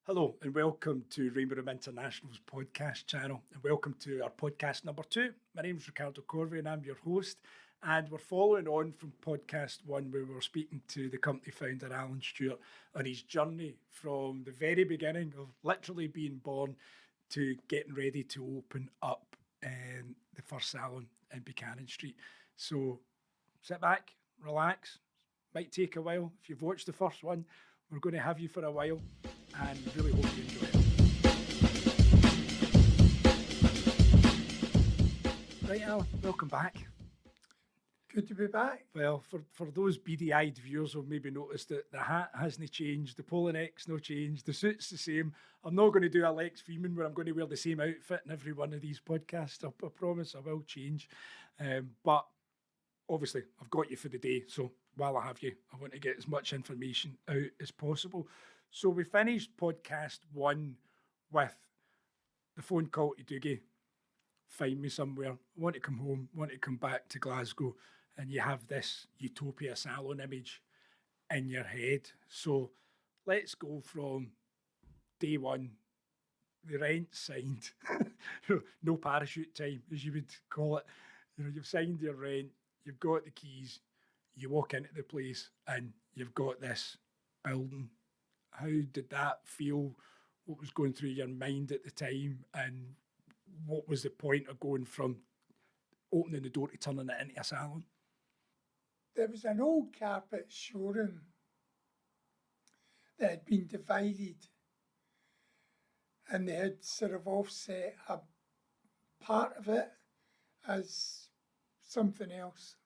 Hello and welcome to Rainbow Room International's podcast channel, and welcome to our podcast number 2. My name is Ricardo Corvey and I'm your host, and we're following on from podcast 1 where we were speaking to the company founder Alan Stewart on his journey from the very beginning of literally being born to getting ready to open up the first salon in Buchanan Street. So sit back, relax, might take a while. If you've watched the first one, we're going to have you for a while and really hope you enjoy it. Right, Alan, welcome back. Good to be back. Well, for those beady-eyed viewers who've maybe noticed that the hat hasn't changed, the polo neck's no changed, the suit's the same. I'm not going to do a Lex Freeman where I'm going to wear the same outfit in every one of these podcasts. I promise I will change. But obviously, I've got you for the day, so while I have you, I want to get as much information out as possible. So we finished podcast 1 with the phone call to Dougie. Find me somewhere. I want to come home, want to come back to Glasgow. And you have this utopia salon image in your head. So let's go from day 1. The rent signed. No parachute time, as you would call it. You've signed your rent. You've got the keys. You walk into the place and you've got this building. How did that feel? What was going through your mind at the time? And what was the point of going from opening the door to turning it into a salon? There was an old carpet showroom that had been divided, and they had sort of offset a part of it as something else.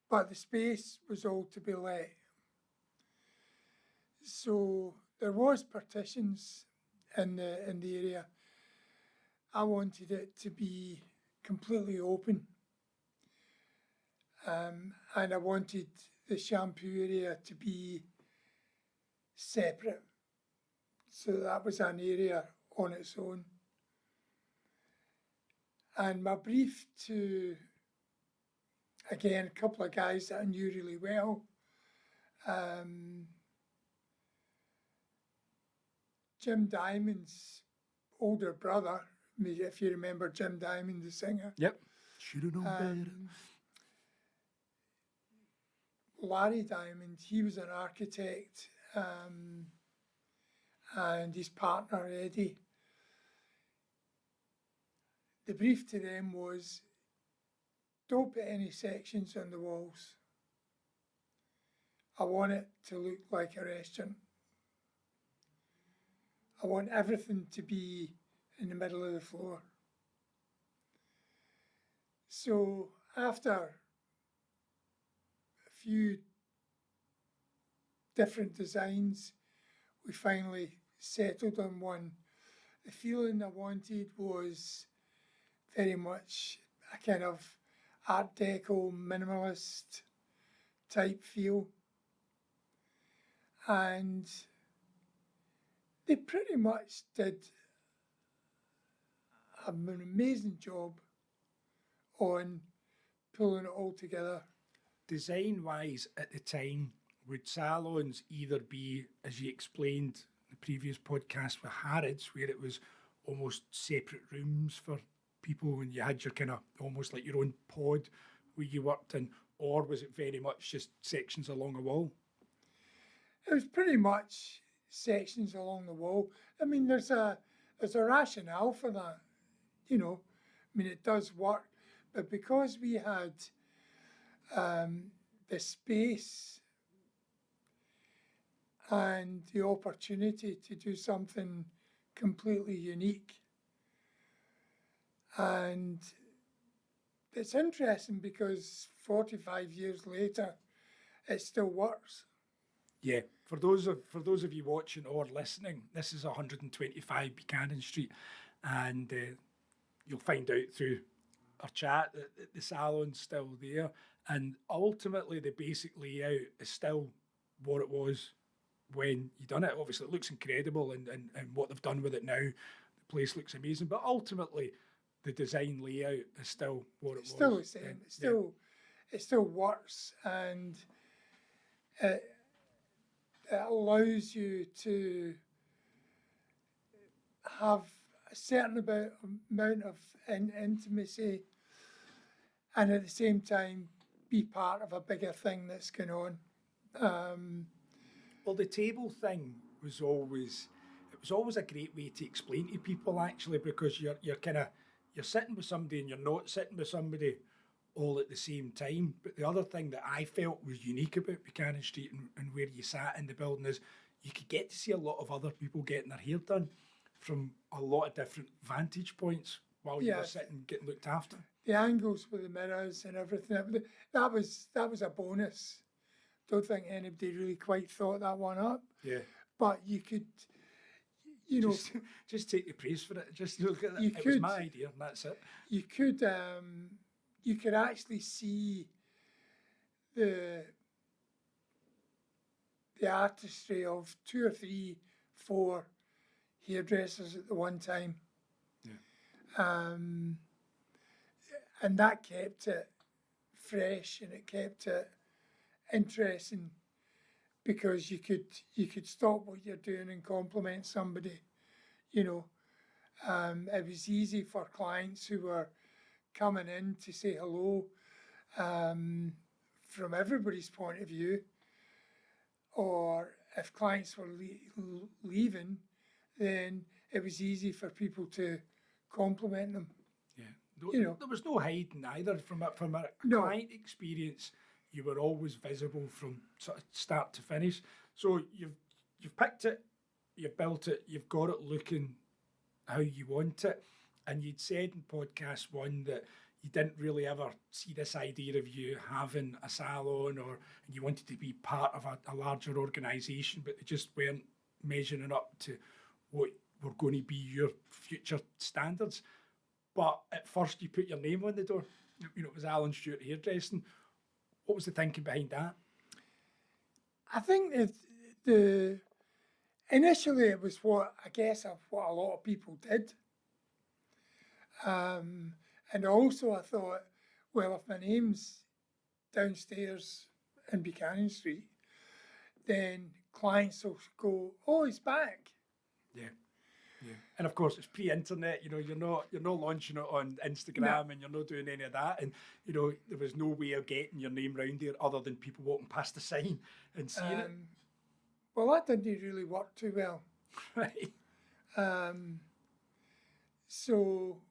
But the space was all to be let. So there was partitions in the area. I wanted it to be completely open. And I wanted the shampoo area to be separate. So that was an area on its own. And my brief to, again, a couple of guys that I knew really well, Jim Diamond's older brother, if you remember Jim Diamond, the singer. Yep. Should have known better. Larry Diamond, he was an architect, and his partner, Eddie. The brief to them was, don't put any sections on the walls. I want it to look like a restaurant. I want everything to be in the middle of the floor. So after a few different designs, we finally settled on one. The feeling I wanted was very much a kind of Art Deco minimalist type feel. And they pretty much did an amazing job on pulling it all together. Design-wise, at the time, would salons either be, as you explained in the previous podcast with Harrods, where it was almost separate rooms for people and you had your kind of almost like your own pod where you worked in, or was it very much just sections along a wall? It was pretty much sections along the wall. I mean, there's a rationale for that, you know. I mean, it does work, but because we had the space and the opportunity to do something completely unique, and it's interesting because 45 years later, it still works. Yeah, for those of you watching or listening, this is 125 Buchanan Street, and you'll find out through our chat that the salon's still there, and ultimately the basic layout is still what it was when you done it. Obviously, it looks incredible, and what they've done with it now, the place looks amazing. But ultimately, the design layout is still what it was. Still the same. It still works, and it allows you to have a certain amount of intimacy, and at the same time be part of a bigger thing that's going on. Well, the table thing was always a great way to explain to people, actually, because you're kind of you're sitting with somebody and you're not sitting with somebody all at the same time. But the other thing that I felt was unique about Buchanan Street and where you sat in the building is you could get to see a lot of other people getting their hair done from a lot of different vantage points while you were sitting getting looked after. The angles with the mirrors and everything, that was a bonus. Don't think anybody really quite thought that one up. Yeah. But you could, just take the praise for it. Just look at it. It was my idea, and that's it. You could actually see the artistry of 2 or 3, 4 hairdressers at the one time. Yeah. And that kept it fresh and it kept it interesting, because you could stop what you're doing and compliment somebody. It was easy for clients who were coming in to say hello, from everybody's point of view, or if clients were leaving, then it was easy for people to compliment them. Yeah, there was no hiding either from a client experience. You were always visible from sort of start to finish. So you've picked it, you've built it, you've got it looking how you want it, and you'd said in podcast 1 that you didn't really ever see this idea of you having a salon, or you wanted to be part of a larger organisation, but they just weren't measuring up to what were going to be your future standards. But at first you put your name on the door. It was Alan Stewart Hairdressing. What was the thinking behind that? I think that initially it was what a lot of people did. And also I thought, well, if my name's downstairs in Buchanan Street, then clients will go, oh, he's back. Yeah. Yeah. And of course it's pre-internet, you're not launching it on Instagram, and you're not doing any of that, and there was no way of getting your name round there other than people walking past the sign and seeing it. Well, that didn't really work too well. Right. So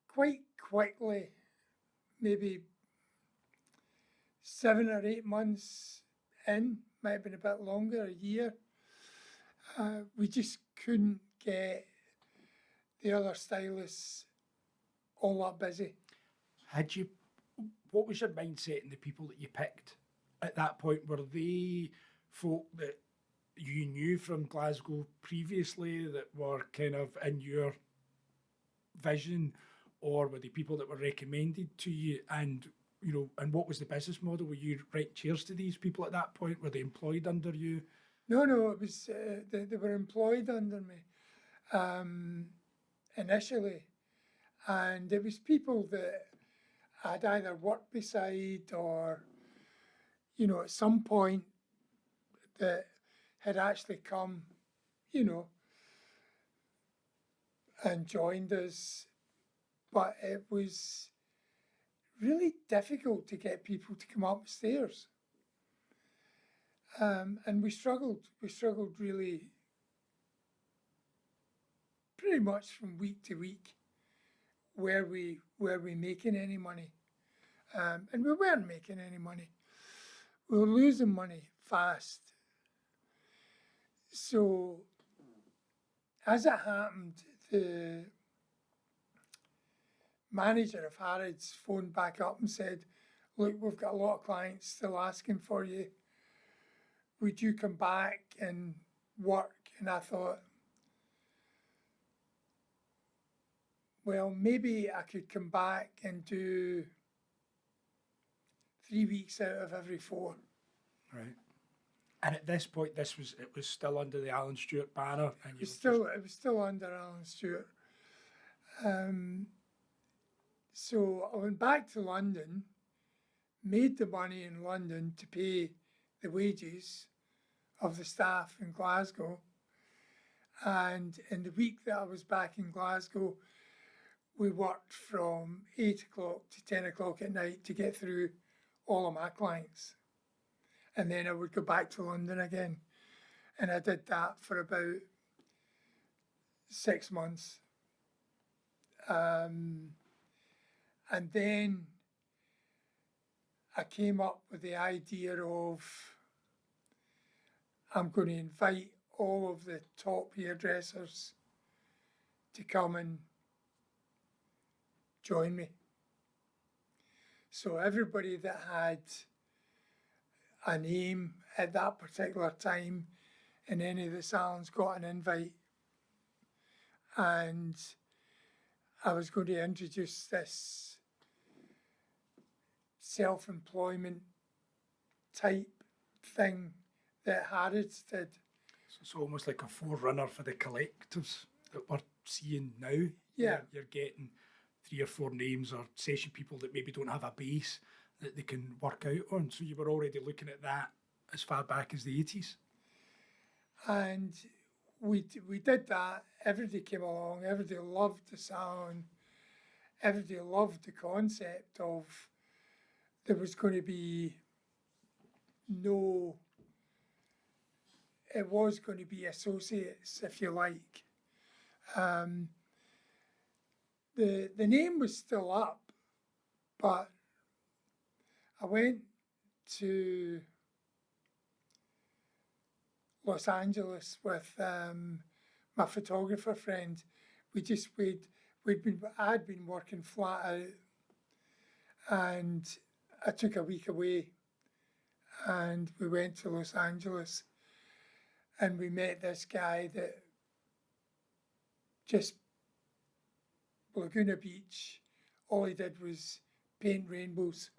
quite quickly, maybe 7 or 8 months in, might have been a bit longer, a year, we just couldn't get the other stylists all that busy. What was your mindset in the people that you picked at that point? Were they folk that you knew from Glasgow previously that were kind of in your vision, or were they people that were recommended to you? And and what was the business model? Were you writing chairs to these people at that point? Were they employed under you? No, it was they were employed under me initially, and it was people that I'd either worked beside or, at some point that had actually come, and joined us. But it was really difficult to get people to come upstairs. And we struggled really pretty much from week to week. Were we making any money? And we weren't making any money. We were losing money fast. So as it happened, the manager of Harrods phoned back up and said, look, we've got a lot of clients still asking for you. Would you come back and work? And I thought, well, maybe I could come back and do 3 weeks out of every 4. Right. And at this point, it was still under the Alan Stewart banner. And it was still under Alan Stewart. So I went back to London, made the money in London to pay the wages of the staff in Glasgow, And in the week that I was back in Glasgow, we worked from 8 o'clock to 10 o'clock at night to get through all of my clients. And then I would go back to London again. And I did that for about 6 months. And then I came up with the idea of I'm going to invite all of the top hairdressers to come and join me. So everybody that had a name at that particular time in any of the salons got an invite. And I was going to introduce this self-employment type thing that Harrods did. So it's almost like a forerunner for the collectives that we're seeing now. Yeah. You're getting 3 or 4 names or session people that maybe don't have a base that they can work out on. So you were already looking at that as far back as the 80s. And we did that. Everybody came along. Everybody loved the salon. Everybody loved the concept of there was going to be it was going to be associates, if you like. The name was still up, but I went to Los Angeles with my photographer friend. I'd been working flat out, and I took a week away, and we went to Los Angeles, and we met this guy that just Laguna Beach, all he did was paint rainbows.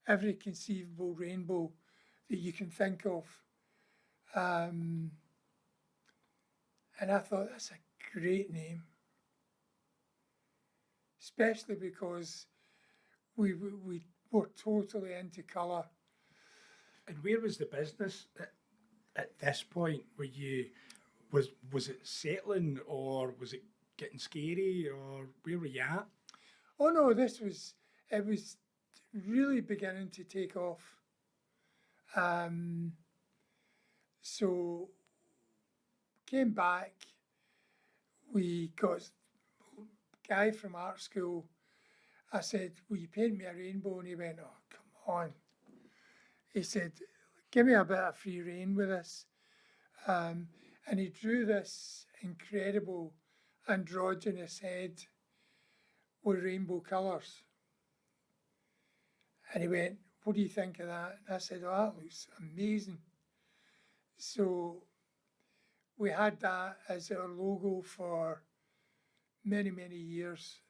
Every conceivable rainbow that you can think of. And I thought, that's a great name. Especially because we were totally into colour. And where was the business at this point? Was it settling, or was it getting scary, or where were you at? Oh no, it was really beginning to take off. So came back, we got a guy from art school. I said, will you paint me a rainbow? And he went, oh, come on. He said, give me a bit of free rein with this. And he drew this incredible androgynous head with rainbow colours. And he went, what do you think of that? And I said, oh, that looks amazing. So we had that as our logo for many, many years.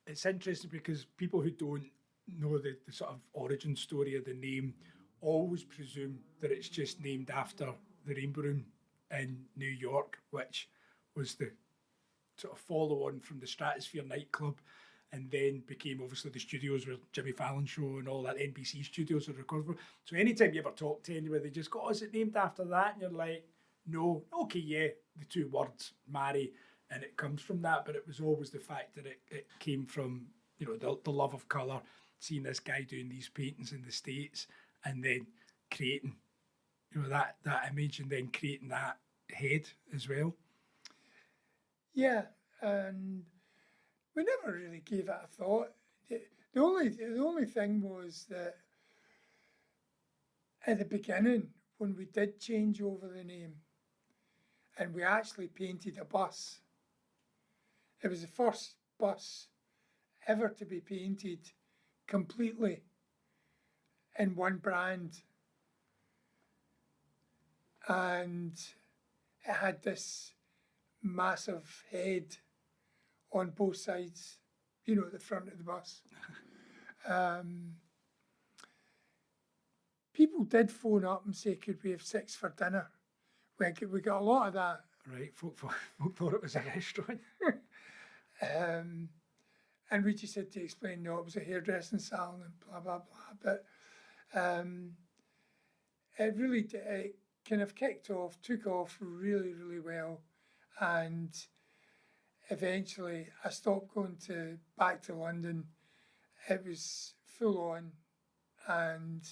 It's interesting because people who don't know the sort of origin story of the name always presume that it's just named after the Rainbow Room in New York, which was the sort of follow-on from the Stratosphere nightclub, and then became obviously the studios where Jimmy Fallon show and all that NBC studios are recorded. So anytime you ever talk to anyone, they just go, oh, is it named after that? And you're like, no, okay, yeah, the 2 words marry, and it comes from that, but it was always the fact that it came from, you know, the love of colour, seeing this guy doing these paintings in the States, and then creating, you know, that image, and then creating that head as well. Yeah, and we never really gave it a thought. The only thing was that at the beginning, when we did change over the name, and we actually painted a bus, it was the first bus ever to be painted completely in one brand. And it had this massive head on both sides, you know, the front of the bus. People did phone up and say, could we have 6 for dinner? We got a lot of that. Right, folk thought it was a restaurant. And we just had to explain, no, it was a hairdressing salon and blah, blah, blah. But it really kind of took off really, really well. And eventually I stopped going back to London. It was full on, and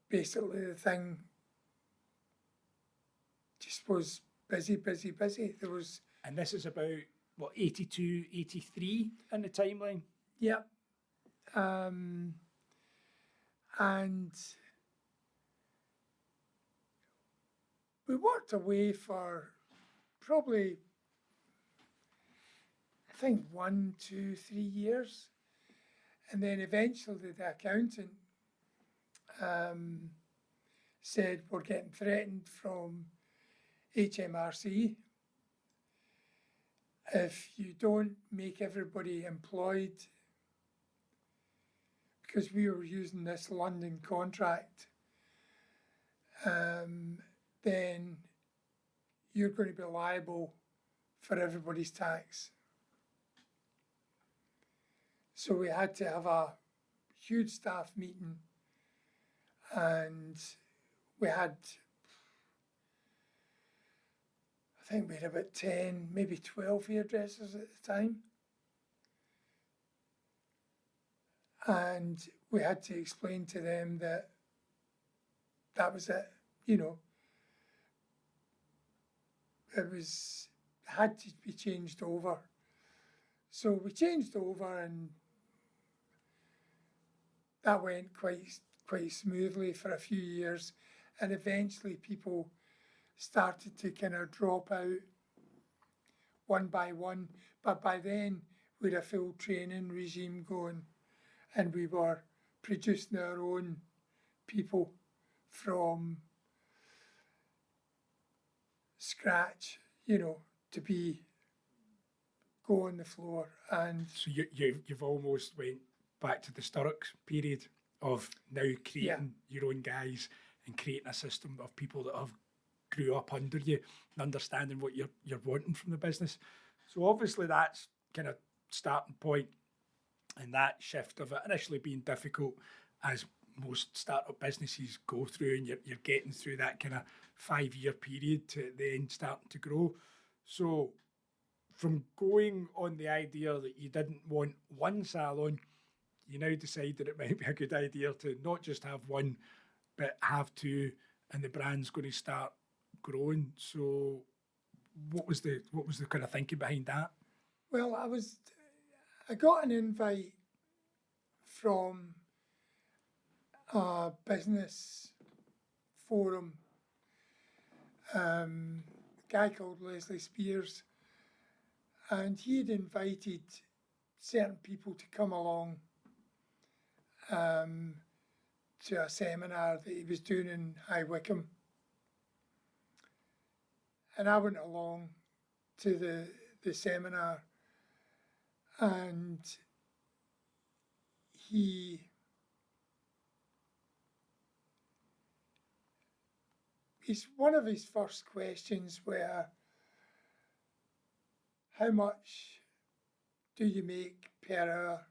basically the thing just was busy. There was... And this is about, what, 82, 83 in the timeline? Yeah. And we worked away for probably, I think, 1, 2, 3 years. And then eventually the accountant said, we're getting threatened from HMRC. If you don't make everybody employed, because we were using this London contract, then you're going to be liable for everybody's tax. So we had to have a huge staff meeting, and we had, I think we had about 10, maybe 12 hairdressers at the time. And we had to explain to them that that was it, you know. It had to be changed over. So we changed over, and that went quite smoothly for a few years. And eventually people started to kind of drop out one by one. But by then we had a full training regime going, and we were producing our own people from scratch, you know, to go on the floor. And so you've almost went back to the Sturrocks period of now creating your own guys and creating a system of people that have grew up under you and understanding what you're wanting from the business. So obviously that's kind of starting point, and that shift of it initially being difficult, as most startup businesses go through, and you're getting through that kind of 5-year period to then starting to grow. So from going on the idea that you didn't want one salon, you now decided it might be a good idea to not just have one, but have two, and the brand's going to start growing. So what was the kind of thinking behind that? Well, I got an invite from a business forum, a guy called Leslie Spears, and he had invited certain people to come along to a seminar that he was doing in High Wycombe. And I went along to the seminar, and one of his first questions were, how much do you make per hour?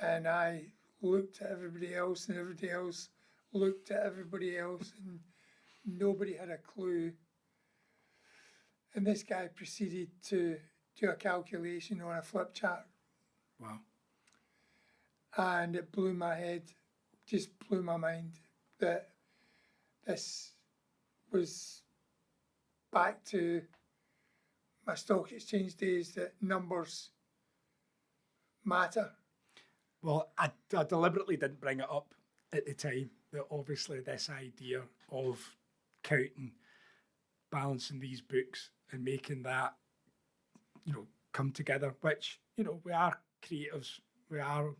And I looked at everybody else, and everybody else looked at everybody else, and nobody had a clue. And this guy proceeded to do a calculation on a flip chart. Wow. And it blew my head, just blew my mind, that this was back to my stock exchange days, that numbers matter. Well, I deliberately didn't bring it up at the time, that obviously this idea of counting, balancing these books and making that, come together, which, we are creatives, we are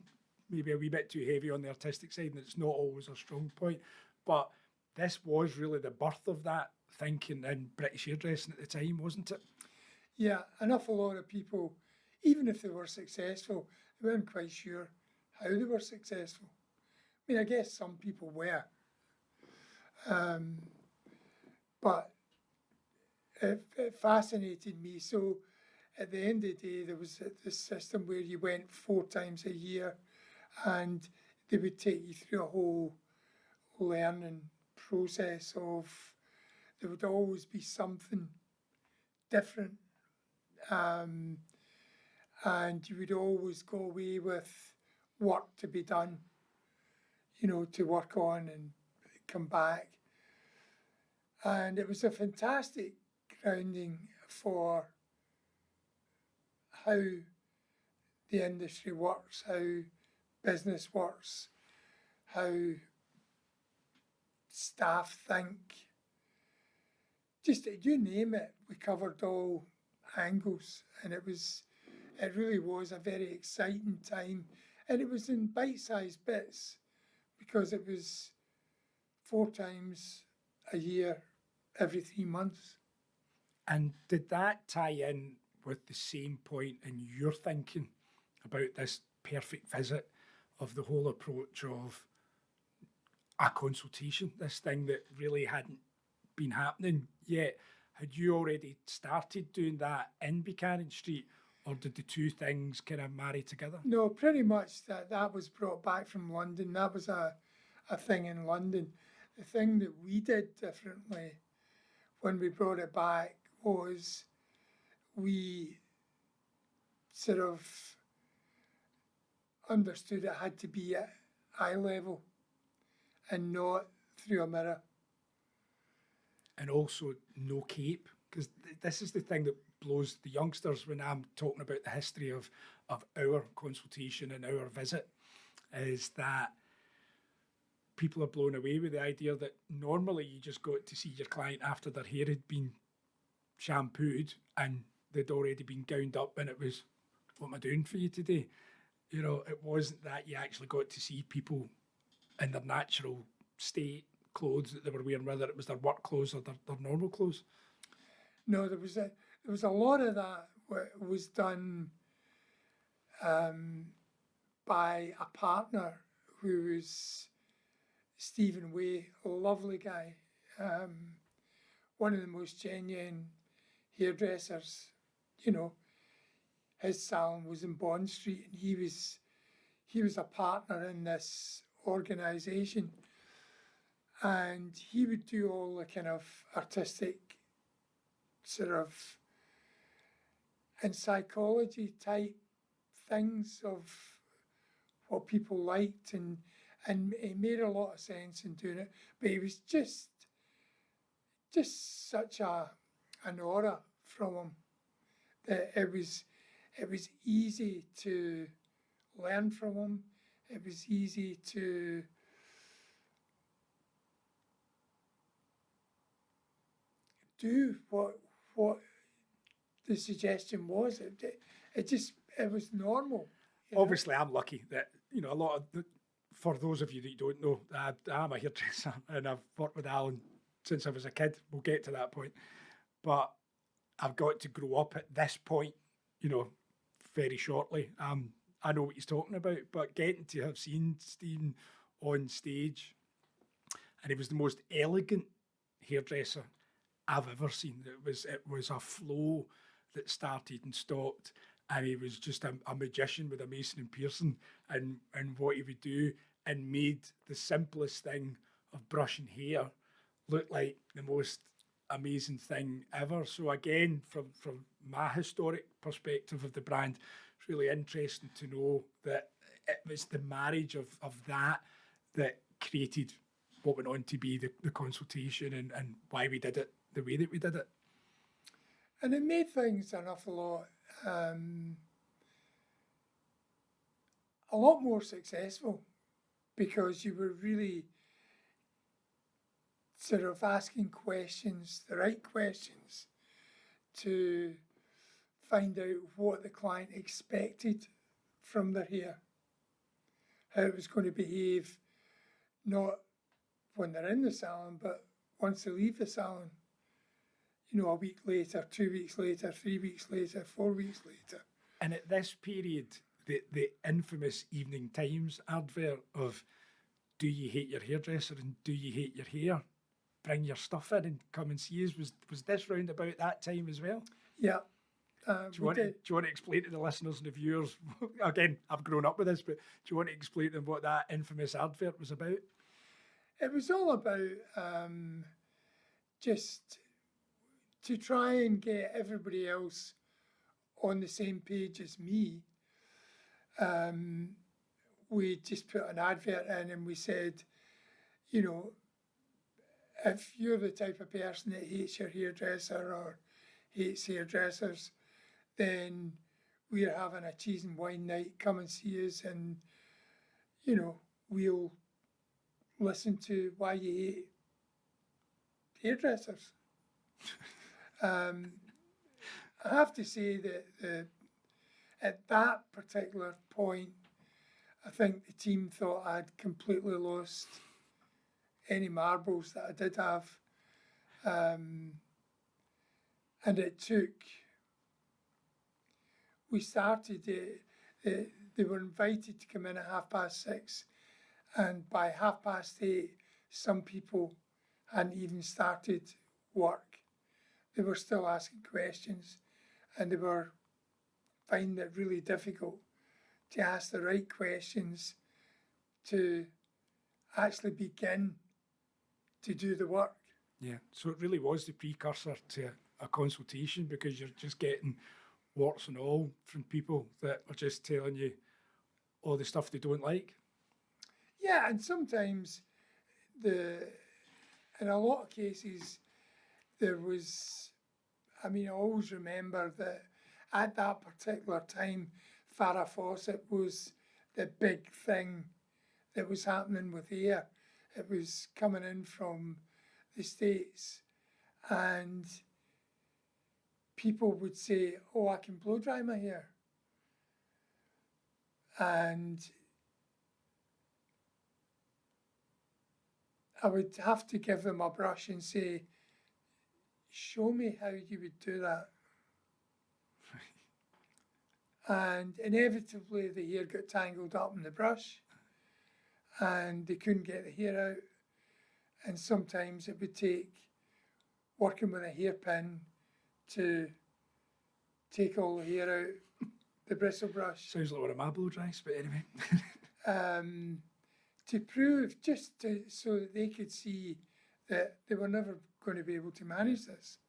maybe a wee bit too heavy on the artistic side, and it's not always a strong point, but this was really the birth of that thinking in British hairdressing at the time, wasn't it? Yeah, an awful lot of people, even if they were successful, they weren't quite sure how they were successful. I mean, I guess some people were. But it fascinated me. So at the end of the day, there was this system where you went 4 times a year, and they would take you through a whole learning process of, there would always be something different, and you would always go away with work to be done, to work on and come back. And it was a fantastic grounding for how the industry works, how business works, how staff think. Just you name it, we covered all angles, and it really was a very exciting time. And it was in bite-sized bits, because it was 4 times a year, every 3 months. And did that tie in with the same point in your thinking about this perfect visit, of the whole approach of a consultation, this thing that really hadn't been happening yet? Had you already started doing that in Buchanan Street, or did the two things kind of marry together? No, pretty much that was brought back from London. That was a thing in London. The thing that we did differently when we brought it back was we sort of understood it had to be at eye level and not through a mirror. And also no cape, because this is the thing that blows the youngsters when I'm talking about the history of our consultation and our visit, is that people are blown away with the idea that normally you just got to see your client after their hair had been shampooed and they'd already been gowned up, and it was, what am I doing for you today? It wasn't that. You actually got to see people in their natural state, clothes that they were wearing, whether it was their work clothes or their normal clothes. No, there was a lot of that was done by a partner who was Stephen Way, a lovely guy, one of the most genuine hairdressers. His salon was in Bond Street, and he was a partner in this organisation, and he would do all the kind of artistic sort of and psychology type things of what people liked, and it made a lot of sense in doing it. But it was just such an aura from him that it was easy to learn from him. It was easy to do what the suggestion was. It was normal. Obviously, I'm lucky that, a lot of for those of you that don't know, I'm a hairdresser and I've worked with Alan since I was a kid. We'll get to that point. But I've got to grow up at this point, very shortly. I know what he's talking about, but getting to have seen Stephen on stage, and he was the most elegant hairdresser I've ever seen. It was a flow that started and stopped, and he was just a magician with a Mason and Pearson, and what he would do, and made the simplest thing of brushing hair look like the most amazing thing ever. So again, from my historic perspective of the brand, it's really interesting to know that it was the marriage of that created what went on to be the consultation and why we did it the way that we did it. And it made things an awful lot more successful, because you were really sort of asking questions, the right questions, to find out what the client expected from their hair, how it was going to behave, not when they're in the salon, but once they leave the salon, a week later, 2 weeks later, 3 weeks later, 4 weeks later. And at this period, the infamous Evening Times advert of, do you hate your hairdresser and do you hate your hair? Bring your stuff in and come and see us. Was this round about that time as well? Yeah. Do you want to explain to the listeners and the viewers? Again, I've grown up with this, but do you want to explain to them what that infamous advert was about? It was all about just to try and get everybody else on the same page as me. We just put an advert in and we said, you know, if you're the type of person that hates your hairdresser or hates hairdressers, then we're having a cheese and wine night. Come and see us, and you know, we'll listen to why you hate hairdressers. I have to say that at that particular point, I think the team thought I'd completely lost any marbles that I did have. And it took, we started, they were invited to come in at 6:30, and by 8:30, some people hadn't even started work. They were still asking questions, and they were finding it really difficult to ask the right questions to actually begin to do the work. Yeah, so it really was the precursor to a consultation, because you're just getting warts and all from people that are just telling you all the stuff they don't like. Yeah, and sometimes in a lot of cases, there was, I mean, I always remember that at that particular time, Farrah Fawcett was the big thing that was happening with hair. It was coming in from the States, and people would say, oh, I can blow dry my hair. And I would have to give them a brush and say, show me how you would do that. And inevitably the hair got tangled up in the brush and they couldn't get the hair out. And sometimes it would take working with a hairpin to take all the hair out the bristle brush. Sounds like one of my blow dries, but anyway. To prove, so that they could see that they were never going to be able to manage this.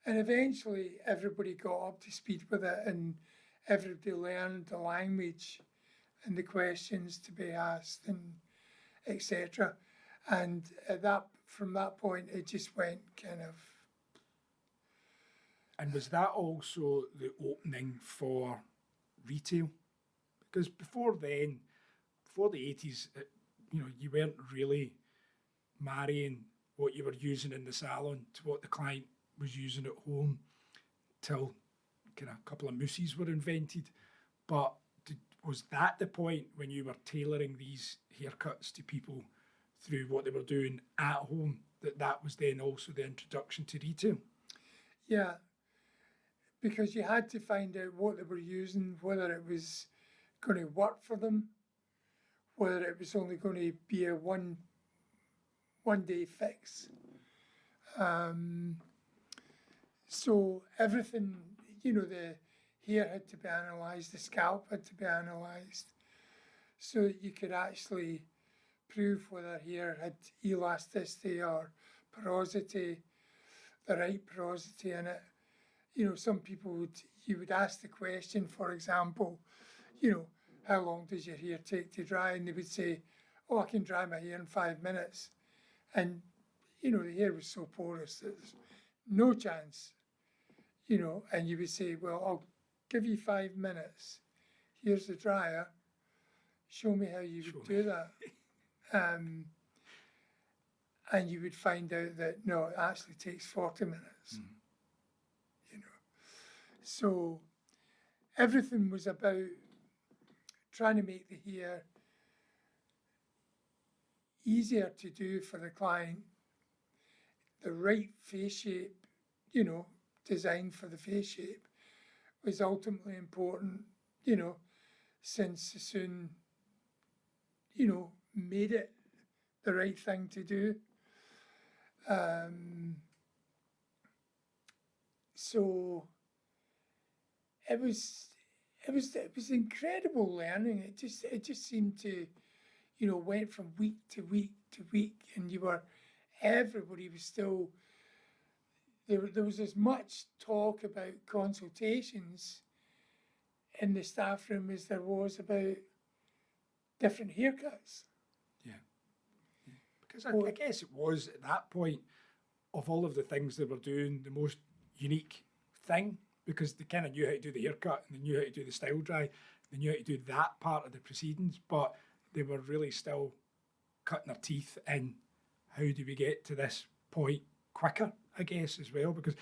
And eventually everybody got up to speed with it, and everybody learned the language and the questions to be asked, and etc. And from that point, it just went kind of. And was that also the opening for retail? Because before then, before the 80s, you weren't really marrying what you were using in the salon to what the client was using at home till kind of a couple of mousses were invented. But was that the point when you were tailoring these haircuts to people through what they were doing at home, that was then also the introduction to retail? Yeah, because you had to find out what they were using, whether it was going to work for them, whether it was only going to be a one day fix. So everything, the hair had to be analysed, the scalp had to be analysed, so that you could actually prove whether hair had elasticity or porosity, the right porosity in it. Some people you would ask the question, for example, how long does your hair take to dry? And they would say, oh, I can dry my hair in 5 minutes. And, the hair was so porous that there's no chance, and you would say, well, I'll give you 5 minutes. Here's the dryer. Show me how you would do that. And you would find out that, no, it actually takes 40 minutes. Mm-hmm. So everything was about trying to make the hair easier to do for the client, the right face shape, designed for the face shape was ultimately important, since Sassoon, made it the right thing to do. So it was incredible learning. It just seemed to, went from week to week to week, and everybody was still there was as much talk about consultations in the staff room as there was about different haircuts. Yeah. Because I guess it was at that point, of all of the things they were doing, the most unique thing, because they kind of knew how to do the haircut and they knew how to do the style dry, they knew how to do that part of the proceedings, but they were really still cutting their teeth in how do we get to this point quicker, I guess, as well, because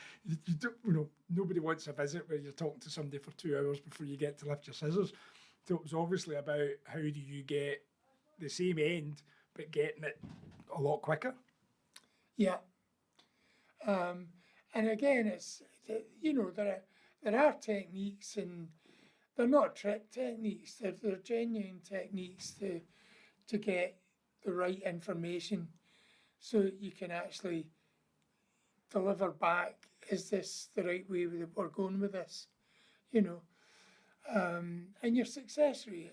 nobody wants a visit where you're talking to somebody for 2 hours before you get to lift your scissors. So it was obviously about how do you get the same end but getting it a lot quicker. Yeah. And again, it's, there are techniques, and they're not trick techniques, they're genuine techniques to get the right information so you can actually deliver back, is this the right way we're going with this? And your success rate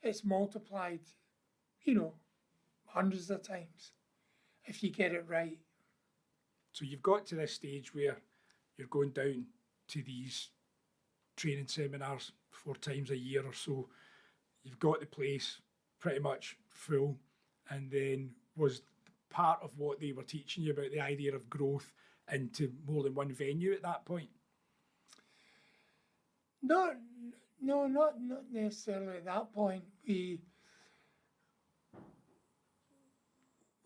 it's multiplied, hundreds of times if you get it right. So you've got to this stage where you're going down to these training seminars 4 times a year or so. You've got the place pretty much full, and then was part of what they were teaching you about the idea of growth into more than one venue at that point? No, not necessarily at that point.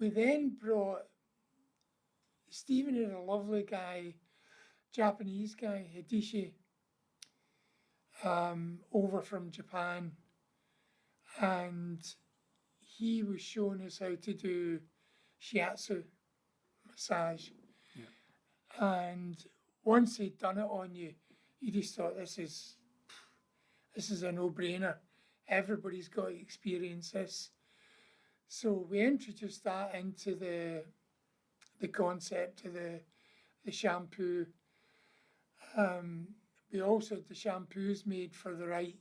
We then brought, Stephen had a lovely guy, Japanese guy, Hideshi, over from Japan, and he was showing us how to do shiatsu massage. Yeah. And once he'd done it on you, you just thought, this is a no-brainer. Everybody's got to experience this. So we introduced that into the concept of the shampoo. We also had the shampoos made for the right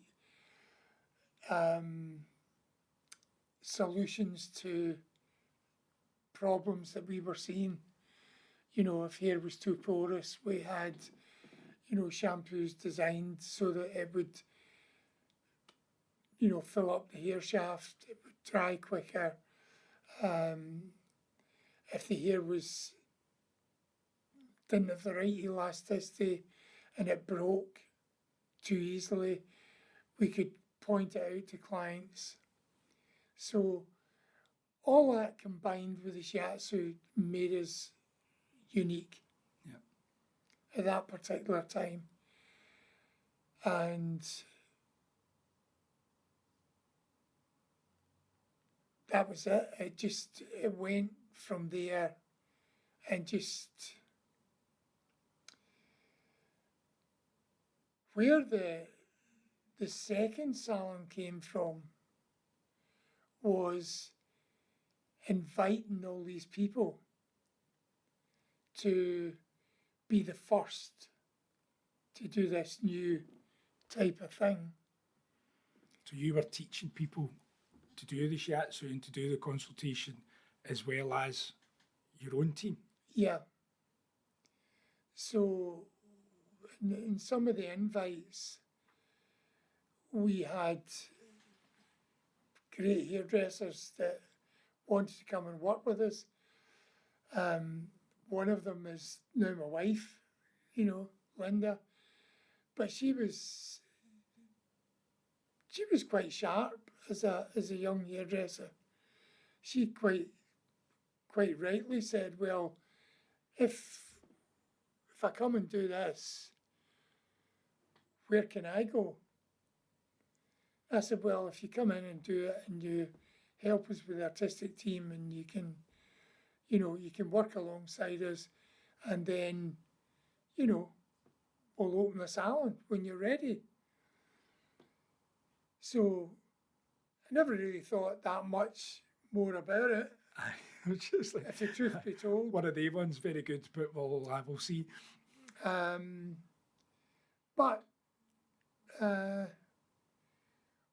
solutions to problems that we were seeing. If hair was too porous, we had, shampoos designed so that it would, fill up the hair shaft, it would dry quicker. If the hair didn't have the right elasticity and it broke too easily, we could point it out to clients. So all that combined with the shiatsu made us unique. Yeah. At that particular time. And that was it. It went from there, and just where the second salon came from was inviting all these people to be the first to do this new type of thing. So you were teaching people to do the shiatsu and to do the consultation as well as your own team? Yeah. So in some of the invites, we had great hairdressers that wanted to come and work with us. One of them is now my wife, Linda, but she was quite sharp as a young hairdresser. She quite rightly said, well, if I come and do this, where can I go? I said, well, if you come in and do it and you help us with the artistic team and you can work alongside us, and then, we'll open the salon when you're ready. So I never really thought that much more about it. Which is like, if the truth be told. one of the ones, very good, but we'll see. But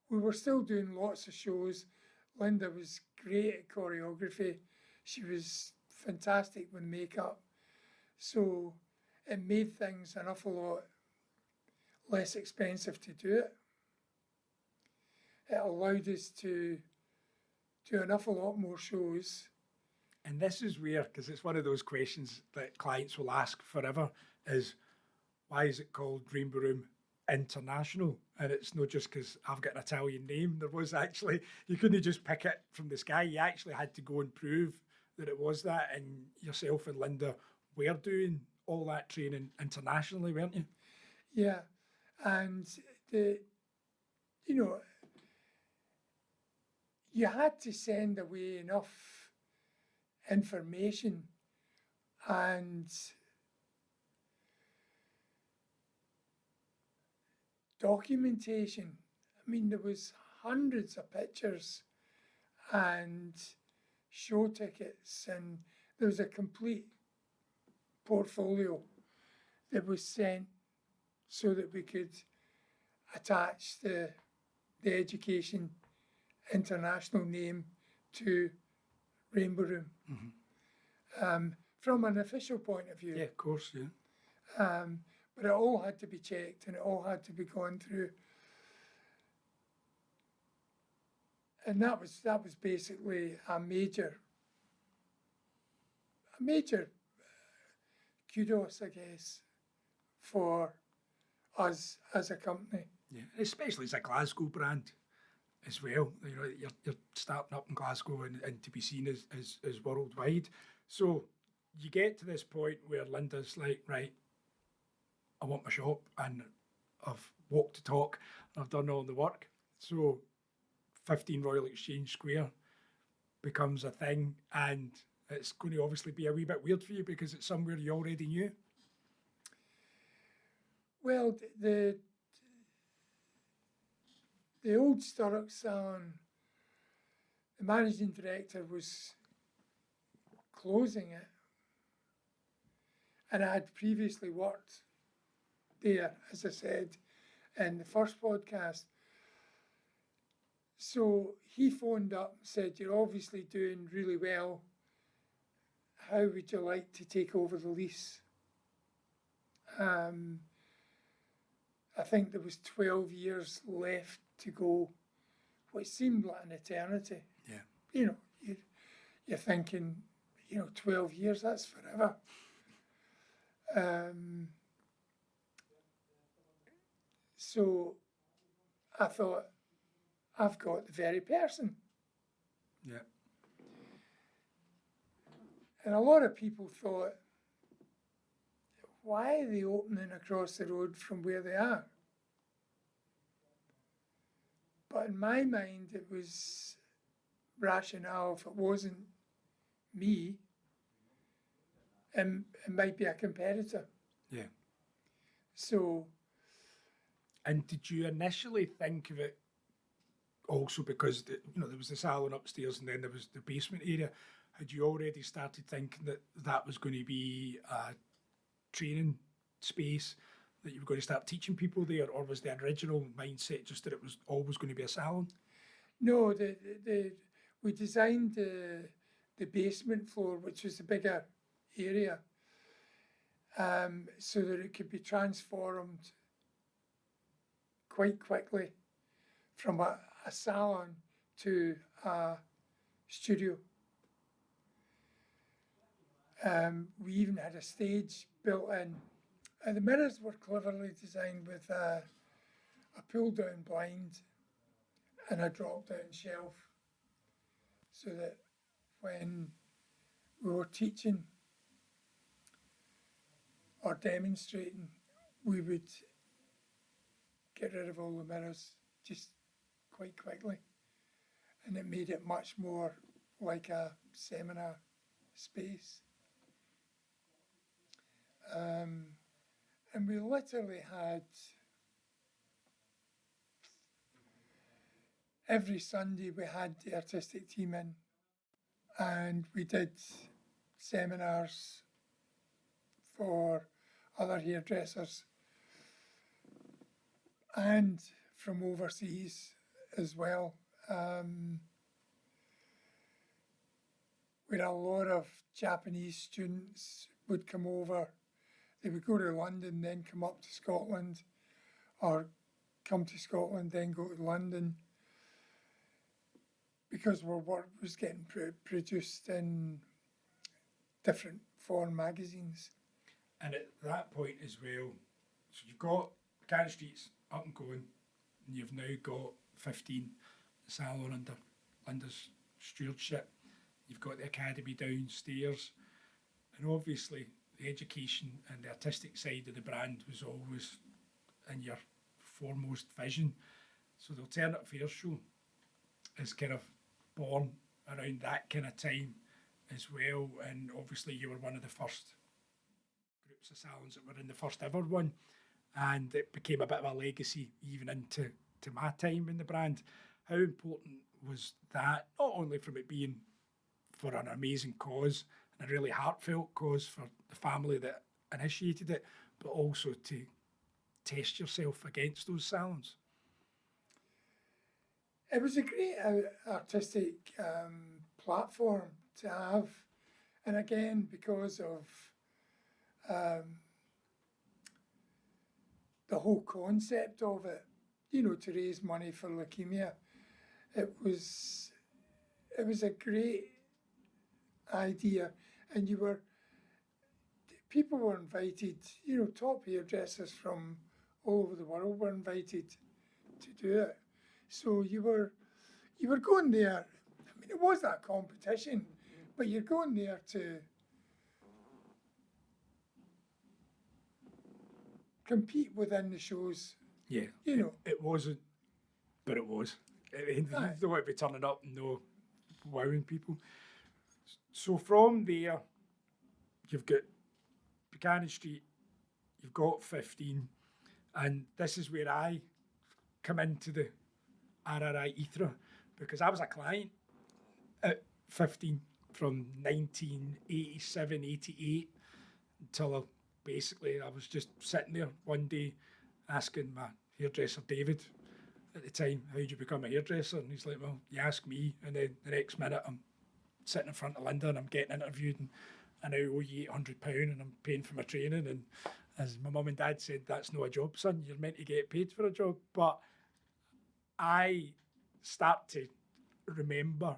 we were still doing lots of shows. Linda was great at choreography. She was fantastic with makeup. So it made things an awful lot less expensive to do it. It allowed us to do an awful lot more shows. And this is where, because it's one of those questions that clients will ask forever, is why is it called Rainbow Room International? And it's not just because I've got an Italian name. There was actually, you couldn't just pick it from the sky. You actually had to go and prove that it was that. And yourself and Linda were doing all that training internationally, weren't you? Yeah. And you had to send away enough information and documentation. I mean, there was hundreds of pictures and show tickets, and there was a complete portfolio that was sent so that we could attach the Education International name to Rainbow Room. Mm-hmm. From an official point of view. Yeah, of course, yeah. But it all had to be checked and it all had to be gone through. And that was basically a major kudos, I guess, for us as a company. Yeah, especially as a Glasgow brand as well. You know, you're starting up in Glasgow and to be seen as worldwide. So you get to this point where Linda's like, right, I want my shop, and I've walked the talk, and I've done all the work. So 15 Royal Exchange Square becomes a thing, and it's going to obviously be a wee bit weird for you because it's somewhere you already knew. Well, the old Stewart salon, the managing director was closing it, and I had previously worked there, as I said in the first podcast. So he phoned up and said, "You're obviously doing really well. How would you like to take over the lease?" I think there was 12 years left to go, which seemed like an eternity. Yeah. You know, you're thinking, 12 years, that's forever. So I thought, I've got the very person. Yeah. And a lot of people thought, why are they opening across the road from where they are? But in my mind, it was rationale. If it wasn't me, it might be a competitor. Yeah. So. And did you initially think of it also because there was the salon upstairs and then there was the basement area? Had you already started thinking that was going to be a training space, that you were going to start teaching people there, or was the original mindset just that it was always going to be a salon? No, we designed the basement floor, which was the bigger area, so that it could be transformed quite quickly from a salon to a studio. We even had a stage built in. And the mirrors were cleverly designed with a pull-down blind and a drop-down shelf, so that when we were teaching or demonstrating, we would get rid of all the mirrors just quite quickly. And it made it much more like a seminar space. And we literally had every Sunday we had the artistic team in, and we did seminars for other hairdressers and from overseas as well. Where a lot of Japanese students would come over. They would go to London, then come up to Scotland, or come to Scotland, then go to London, because our work was getting produced in different foreign magazines. And at that point as well, so you've got Cannon Street's up and going, and you've now got 15, the salon under Linda's stewardship. You've got the academy downstairs, and obviously the education and the artistic side of the brand was always in your foremost vision. So the Alternative Hair Show is kind of born around that kind of time as well, and obviously you were one of the first groups of salons that were in the first ever one, and it became a bit of a legacy even into my time in the brand. How important was that, not only from it being for an amazing cause and a really heartfelt cause for the family that initiated it, but also to test yourself against those salons? It was a great artistic platform to have, and again, because of the whole concept of it, you know, to raise money for leukemia, it was a great idea, and people were invited, you know, top hairdressers from all over the world were invited to do it. So you were going there. I mean, it was that competition, but you're going there to compete within the shows. Yeah, you know, it wasn't, but it was. You don't want to be turning up and no wowing people. So from there, you've got Buchanan Street, you've got 15, and this is where I come into the RRI Ethra, because I was a client at 15 from 1987, 88 until basically I was just sitting there one day asking my hairdresser David at the time, how did you become a hairdresser? And he's like, well, you ask me, and then the next minute I'm sitting in front of Linda and I'm getting interviewed, and I now owe you £800 and I'm paying for my training. And as my mum and dad said, that's not a job, son, you're meant to get paid for a job. But I start to remember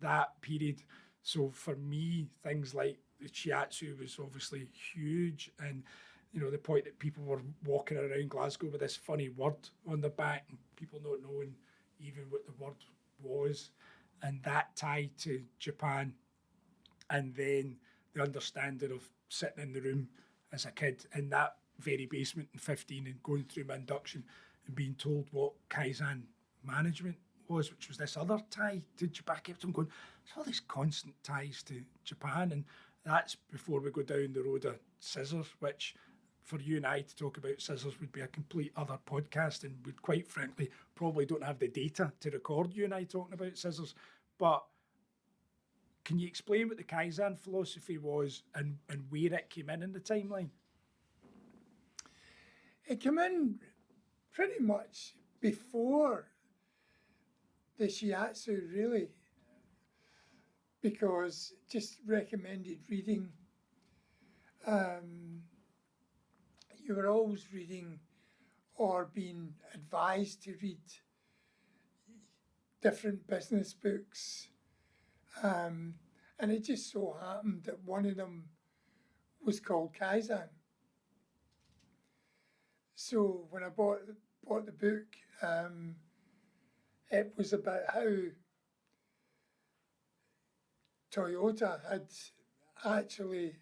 that period. So for me, things like the shiatsu was obviously huge, and you know, the point that people were walking around Glasgow with this funny word on their back and people not knowing even what the word was, and that tie to Japan, and then the understanding of sitting in the room as a kid in that very basement in 15 and going through my induction and being told what Kaizen management was, which was this other tie to Japan. I kept on going, there's all these constant ties to Japan, and that's before we go down the road of scissors, which for you and I to talk about scissors would be a complete other podcast, and we quite frankly probably don't have the data to record you and I talking about scissors. But can you explain what the Kaizen philosophy was and where it came in the timeline? It came in pretty much before the shiatsu, really, because just recommended reading. You were always reading or being advised to read different business books. And it just so happened that one of them was called Kaizen. So when I bought the book, it was about how Toyota had actually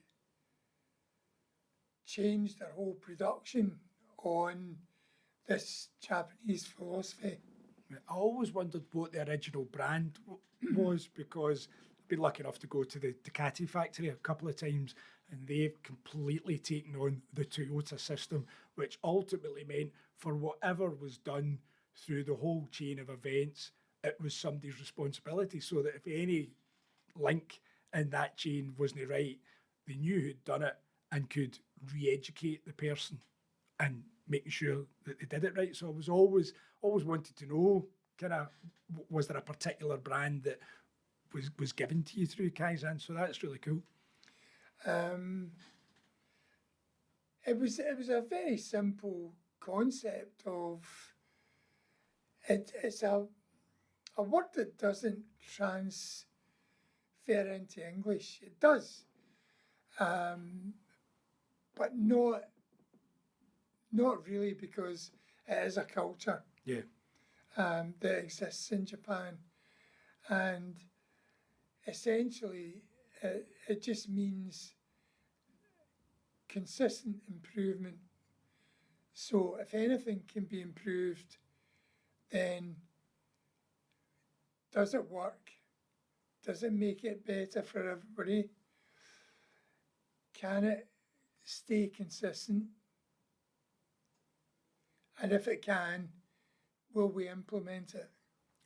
changed their whole production on this Japanese philosophy. I always wondered what the original brand was, because I've been lucky enough to go to the Ducati factory a couple of times, and they've completely taken on the Toyota system, which ultimately meant for whatever was done through the whole chain of events, it was somebody's responsibility, so that if any link in that chain wasn't right, they knew who'd done it and could re-educate the person and making sure that they did it right. So I was always wanted to know, kind of, was there a particular brand that was given to you through Kaizen? So that's really cool. It was a very simple concept of it. It's a word that doesn't transfer into English. It does, but not really, because it is a culture that exists in Japan, and essentially it just means consistent improvement. So if anything can be improved, then does it work? Does it make it better for everybody? Can it stay consistent? And if it can, will we implement it?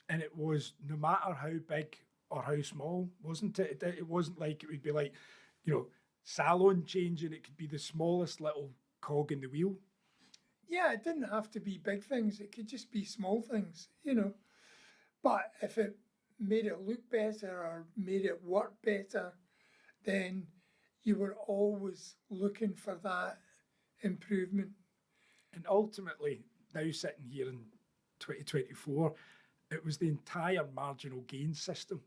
And it was no matter how big or how small, wasn't it? It wasn't like it would be like, salon changing. It could be the smallest little cog in the wheel. Yeah, it didn't have to be big things. It could just be small things, But if it made it look better or made it work better, then you were always looking for that improvement. And ultimately, now sitting here in 2024, it was the entire marginal gain system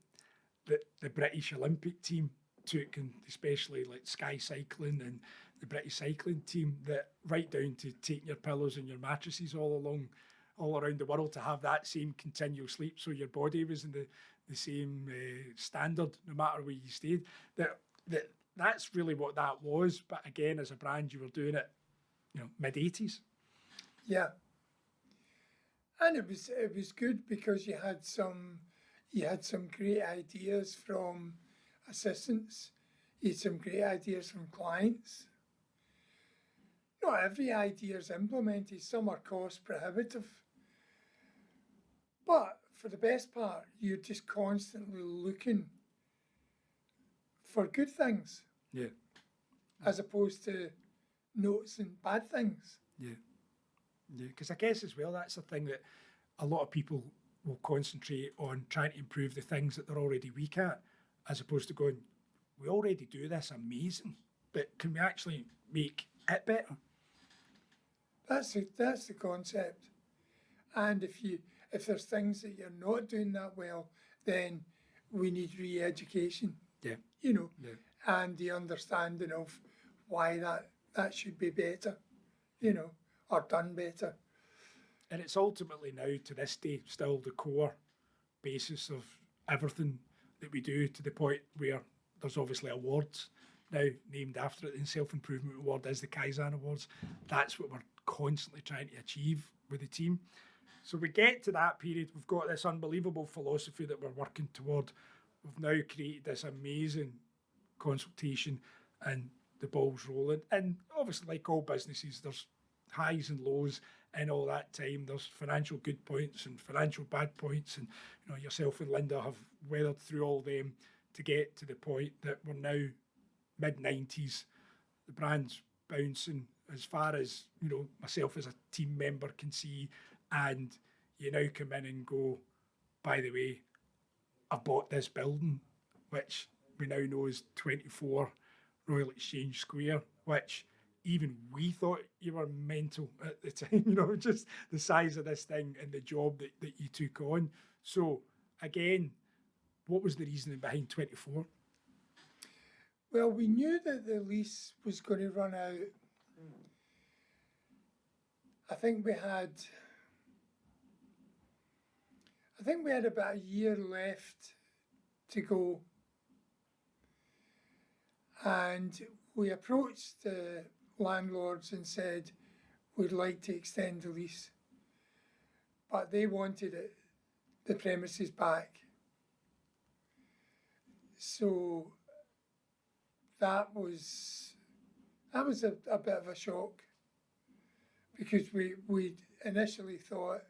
that the British Olympic team took, and especially like Sky Cycling and the British cycling team, that right down to taking your pillows and your mattresses all around the world to have that same continual sleep, so your body was in the same standard no matter where you stayed. That's really what that was. But again, as a brand, you were doing it, mid-80s. Yeah, and it was good because you had some great ideas from assistants. You had some great ideas from clients. Not every idea is implemented. Some are cost prohibitive. But for the best part, you're just constantly looking for good things. Yeah. As opposed to noticing bad things. Yeah. Yeah, because I guess as well, that's the thing that a lot of people will concentrate on, trying to improve the things that they're already weak at, as opposed to going, we already do this amazing, but can we actually make it better? That's the concept. And if there's things that you're not doing that well, then we need re-education. Yeah. Yeah. And the understanding of why that should be better, or done better. And it's ultimately now, to this day, still the core basis of everything that we do, to the point where there's obviously awards now named after it. The Self-Improvement Award is the Kaizen Awards. That's what we're constantly trying to achieve with the team. So we get to that period, we've got this unbelievable philosophy that we're working toward. We've now created this amazing consultation, and the ball's rolling. And obviously, like all businesses, there's highs and lows in all that time. There's financial good points and financial bad points, and yourself and Linda have weathered through all them to get to the point that we're now mid-90s. The brand's bouncing as far as myself as a team member can see, and you now come in and go, by the way, I bought this building, which we now know is 24 Royal Exchange Square, which even we thought you were mental at the time, just the size of this thing and the job that you took on. So again, what was the reasoning behind 24? Well, we knew that the lease was going to run out. I think we had about a year left to go. And we approached the landlords and said, we'd like to extend the lease. But they wanted the premises back. So that was a bit of a shock, because we initially thought,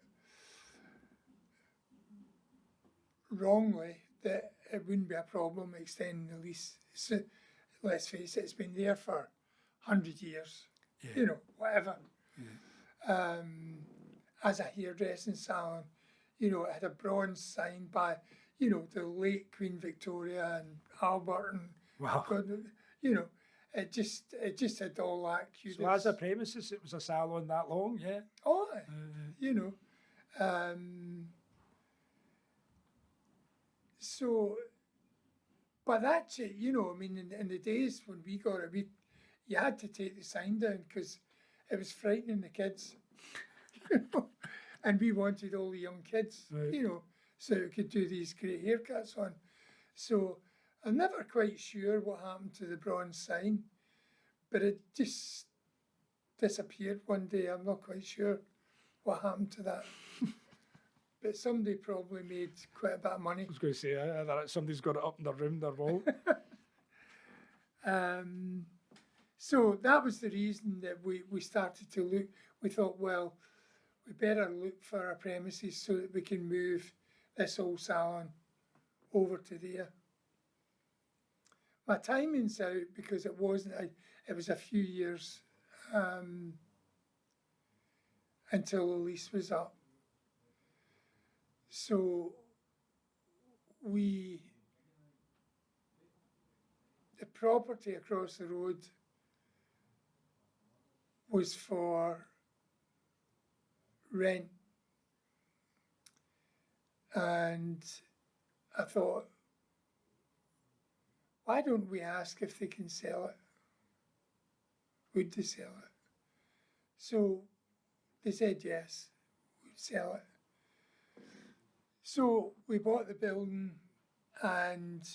wrongly, that it wouldn't be a problem extending the lease. So, let's face it, it's been there for 100 years, Yeah. Whatever. Yeah. As a hairdressing salon, it had a bronze sign by, the late Queen Victoria and Albert and Wow. it just had all that kudos. So as a premises, it was a salon that long, yeah? Oh, so, but that's it, in the days when we got it, you had to take the sign down because it was frightening the kids, and we wanted all the young kids, Right. So we could do these great haircuts on. So I'm never quite sure what happened to the bronze sign, but it just disappeared one day. I'm not quite sure what happened to that. But somebody probably made quite a bit of money. I was going to say, that somebody's got it up in their room, their vault. So that was the reason that we started to look. We thought, well, we better look for a premises so that we can move this old salon over to there. My timing's out because it wasn't. It was a few years until the lease was up. So the property across the road was for rent. And I thought, why don't we ask if they can sell it? Would they sell it? So they said yes, we'd sell it. So we bought the building and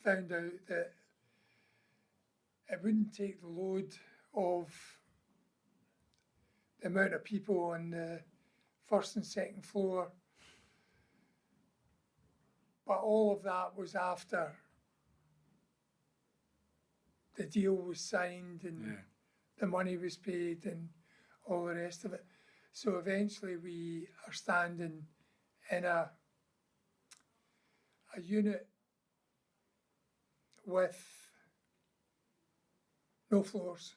found out that it wouldn't take the load of the amount of people on the first and second floor. But all of that was after the deal was signed and the money was paid and all the rest of it. So eventually we are standing in a unit with no floors.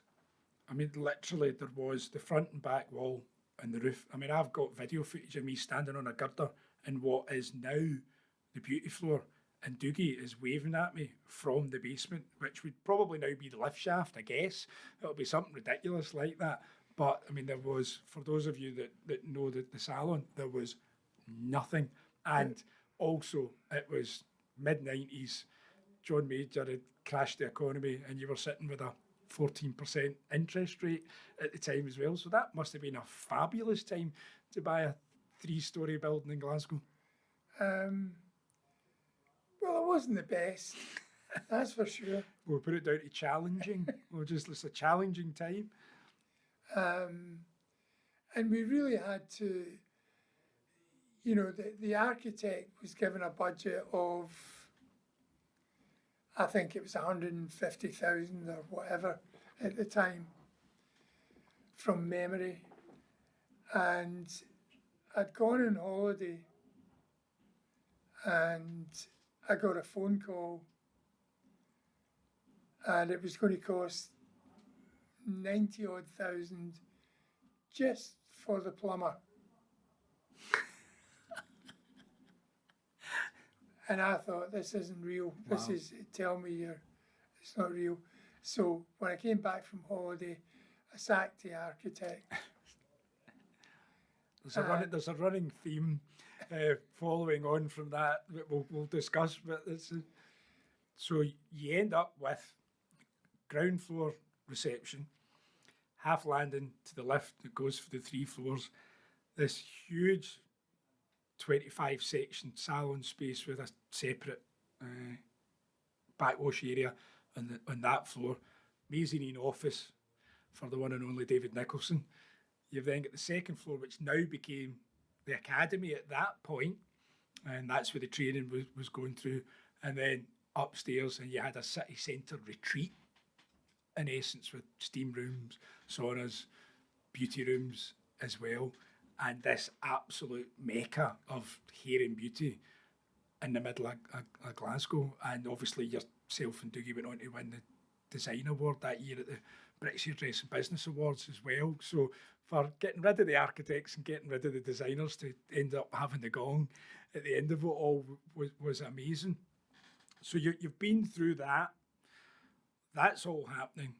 I mean, literally, there was the front and back wall and the roof. I mean, I've got video footage of me standing on a girder in what is now the beauty floor, and Doogie is waving at me from the basement, which would probably now be the lift shaft, I guess. It'll be something ridiculous like that. But, I mean, there was, for those of you that know the salon, there was nothing. And also, it was mid-90s. John Major had crashed the economy, and you were sitting with a 14% interest rate at the time as well. So that must have been a fabulous time to buy a 3-storey building in Glasgow. Well, it wasn't the best, that's for sure. We'll put it down to challenging. It's a challenging time. And we really had to, the architect was given a budget of, I think it was 150,000 or whatever at the time, from memory. And I'd gone on holiday and I got a phone call and it was going to cost 90-odd thousand just for the plumber. And I thought, this isn't real. Wow. Tell me it's not real. So when I came back from holiday, I sacked the architect. There's a running theme following on from that we'll discuss. But so you end up with ground floor reception, half landing to the lift that goes for the 3 floors, this huge 25 section salon space with a separate backwash area on that floor, mezzanine office for the one and only David Nicholson. You've then got the second floor, which now became the academy at that point, and that's where the training was going through. And then upstairs, and you had a city centre retreat, in essence, with steam rooms, saunas, beauty rooms as well, and this absolute mecca of hair and beauty in the middle of Glasgow, and obviously yourself and Dougie went on to win the design award that year at the British Hairdressing Business Awards as well. So for getting rid of the architects and getting rid of the designers to end up having the gong at the end of it all was amazing. So you've been through that. That's all happening.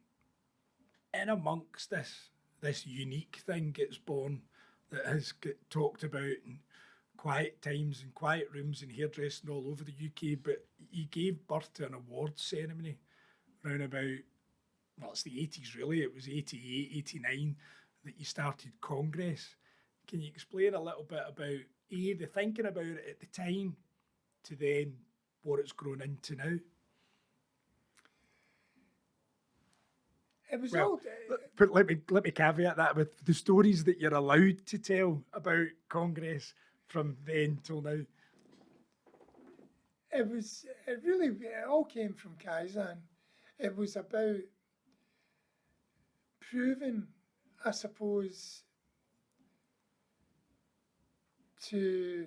In amongst this unique thing gets born that has got talked about in quiet times and quiet rooms and hairdressing all over the UK, but you gave birth to an awards ceremony round about, well, it's the 80s really, it was 88, 89 that you started Congress. Can you explain a little bit about, the thinking about it at the time to then what it's grown into now? It was let me caveat that with the stories that you're allowed to tell about Congress from then till now. It all came from Kaizen. It was about proving, I suppose, to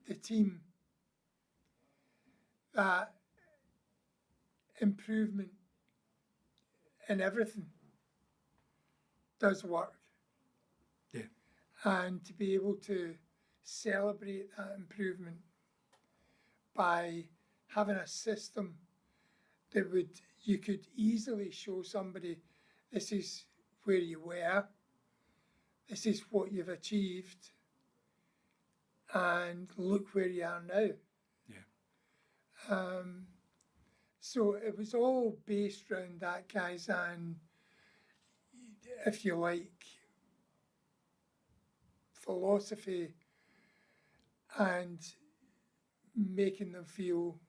the team that improvement in everything does work. Yeah. And to be able to celebrate that improvement by having a system that you could easily show somebody, this is where you were, this is what you've achieved, and look where you are now. Yeah. So it was all based around that Kaizen, if you like, philosophy, and making them feel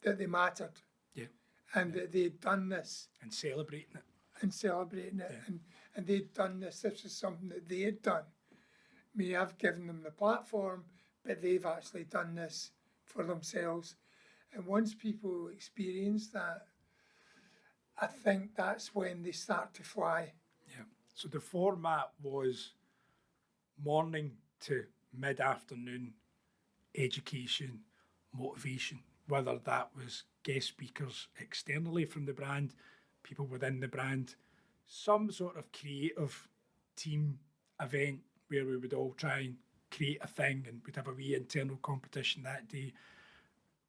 that they mattered. Yeah. And that they'd done this. And celebrating it. Yeah. And they'd done this. This was something that they had done. I mean, I've given them the platform, but they've actually done this for themselves. And once people experience that, I think that's when they start to fly. Yeah. So the format was morning to mid-afternoon education, motivation, whether that was guest speakers externally from the brand, people within the brand, some sort of creative team event where we would all try and create a thing and we'd have a wee internal competition that day.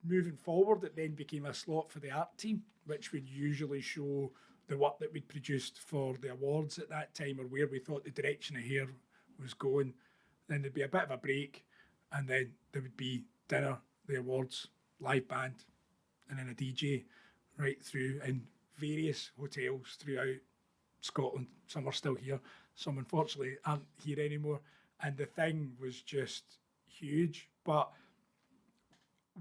Moving forward, it then became a slot for the art team, which would usually show the work that we'd produced for the awards at that time or where we thought the direction of hair was going. Then there'd be a bit of a break and then there would be dinner, the awards, live band, and then a DJ right through in various hotels throughout Scotland. Some are still here, some unfortunately aren't here anymore. And the thing was just huge. But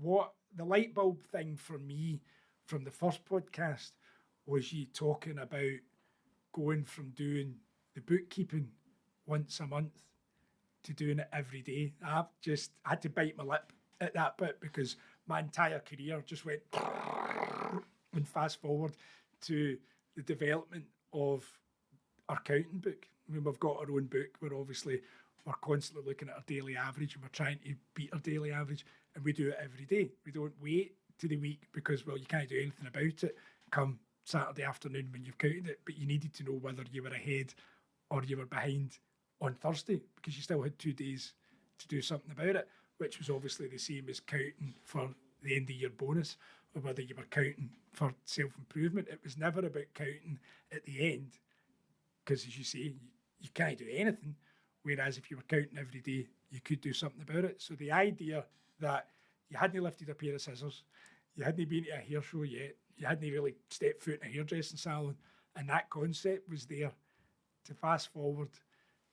what the light bulb thing for me from the first podcast was you talking about going from doing the bookkeeping once a month to doing it every day. I had to bite my lip at that bit because my entire career just went and fast forward to the development of our accounting book. I mean, we've got our own book where obviously we're constantly looking at our daily average and we're trying to beat our daily average, and we do it every day. We don't wait to the week because, well, you can't do anything about it come Saturday afternoon when you've counted it, but you needed to know whether you were ahead or you were behind on Thursday because you still had 2 days to do something about it, which was obviously the same as counting for the end of year bonus or whether you were counting for self-improvement. It was never about counting at the end because, as you say, you can't do anything, whereas if you were counting every day, you could do something about it. So the idea that you hadn't lifted a pair of scissors, you hadn't been to a hair show yet, you hadn't really stepped foot in a hairdressing salon, and that concept was there to fast forward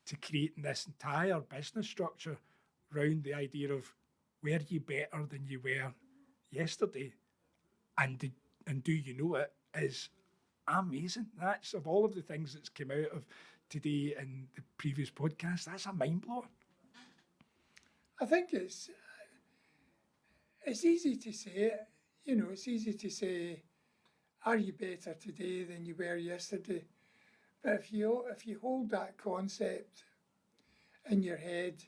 to creating this entire business structure around the idea of were you better than you were yesterday, and do you know it, is amazing. That's, of all of the things that's come out of today and the previous podcast, that's a mind blower. I think it's easy to say it. You know, it's easy to say, are you better today than you were yesterday? But if you hold that concept in your head,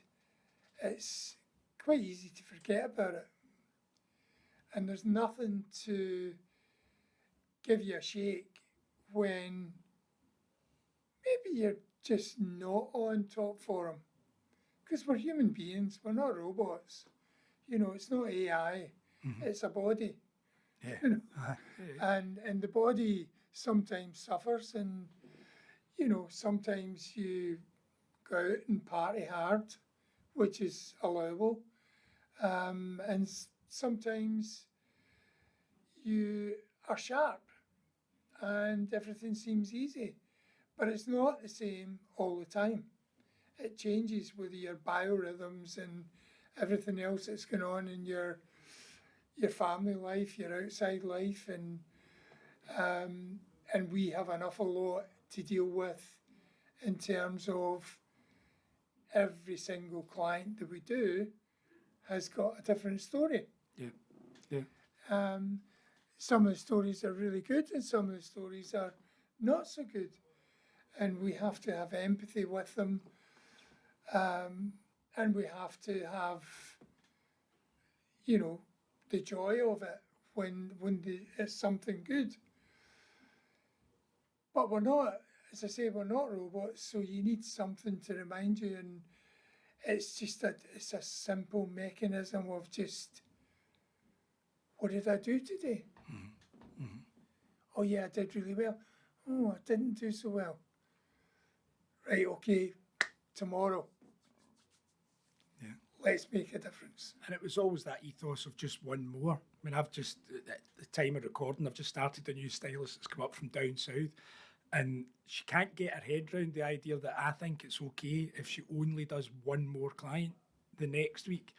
it's quite easy to forget about it. And there's nothing to give you a shake when maybe you're just not on top form. Because we're human beings, we're not robots. You know, it's not AI, it's a body. Yeah. You know? And the body sometimes suffers, and you know, sometimes you go out and party hard, which is allowable, and sometimes you are sharp and everything seems easy, but it's not the same all the time. It changes with your biorhythms and everything else that's going on in your family life, your outside life, and we have an awful lot to deal with in terms of every single client that we do has got a different story. Yeah. Some of the stories are really good and some of the stories are not so good. And we have to have empathy with them. And we have to have, you know, the joy of it when it's something good. But we're not, as I say, we're not robots, so you need something to remind you. And it's just it's a simple mechanism of just, what did I do today? Oh yeah, I did really well. Oh, I didn't do so well. Right, okay, tomorrow. Yeah. Let's make a difference. And it was always that ethos of just one more. I mean, I've just, at the time of recording, I've just started a new stylist that's come up from down south, and she can't get her head around the idea that I think it's okay if she only does one more client the next week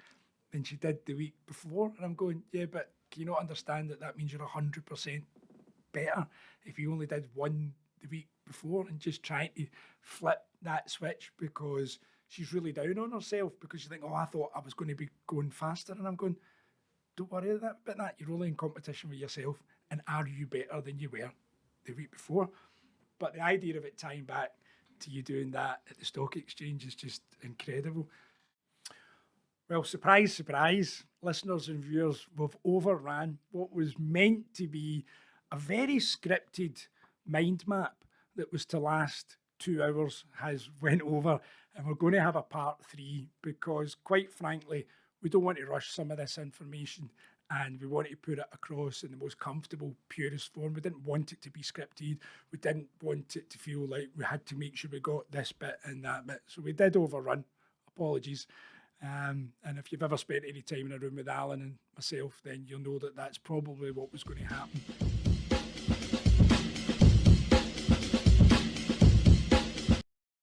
than she did the week before. And I'm going, yeah, but can you not understand that means you're 100% better if you only did one the week before, and just trying to flip that switch because she's really down on herself because you think, oh, I thought I was going to be going faster. And I'm going, don't worry about that. You're only in competition with yourself. And are you better than you were the week before? But the idea of it tying back to you doing that at the stock exchange is just incredible. Well, surprise, surprise, listeners and viewers, we've overran what was meant to be a very scripted mind map that was to last 2 hours has went over, and we're going to have a part 3 because, quite frankly, we don't want to rush some of this information and we want to put it across in the most comfortable, purest form. We didn't want it to be scripted. We didn't want it to feel like we had to make sure we got this bit and that bit. So we did overrun. Apologies. And if you've ever spent any time in a room with Alan and myself, then you'll know that that's probably what was going to happen.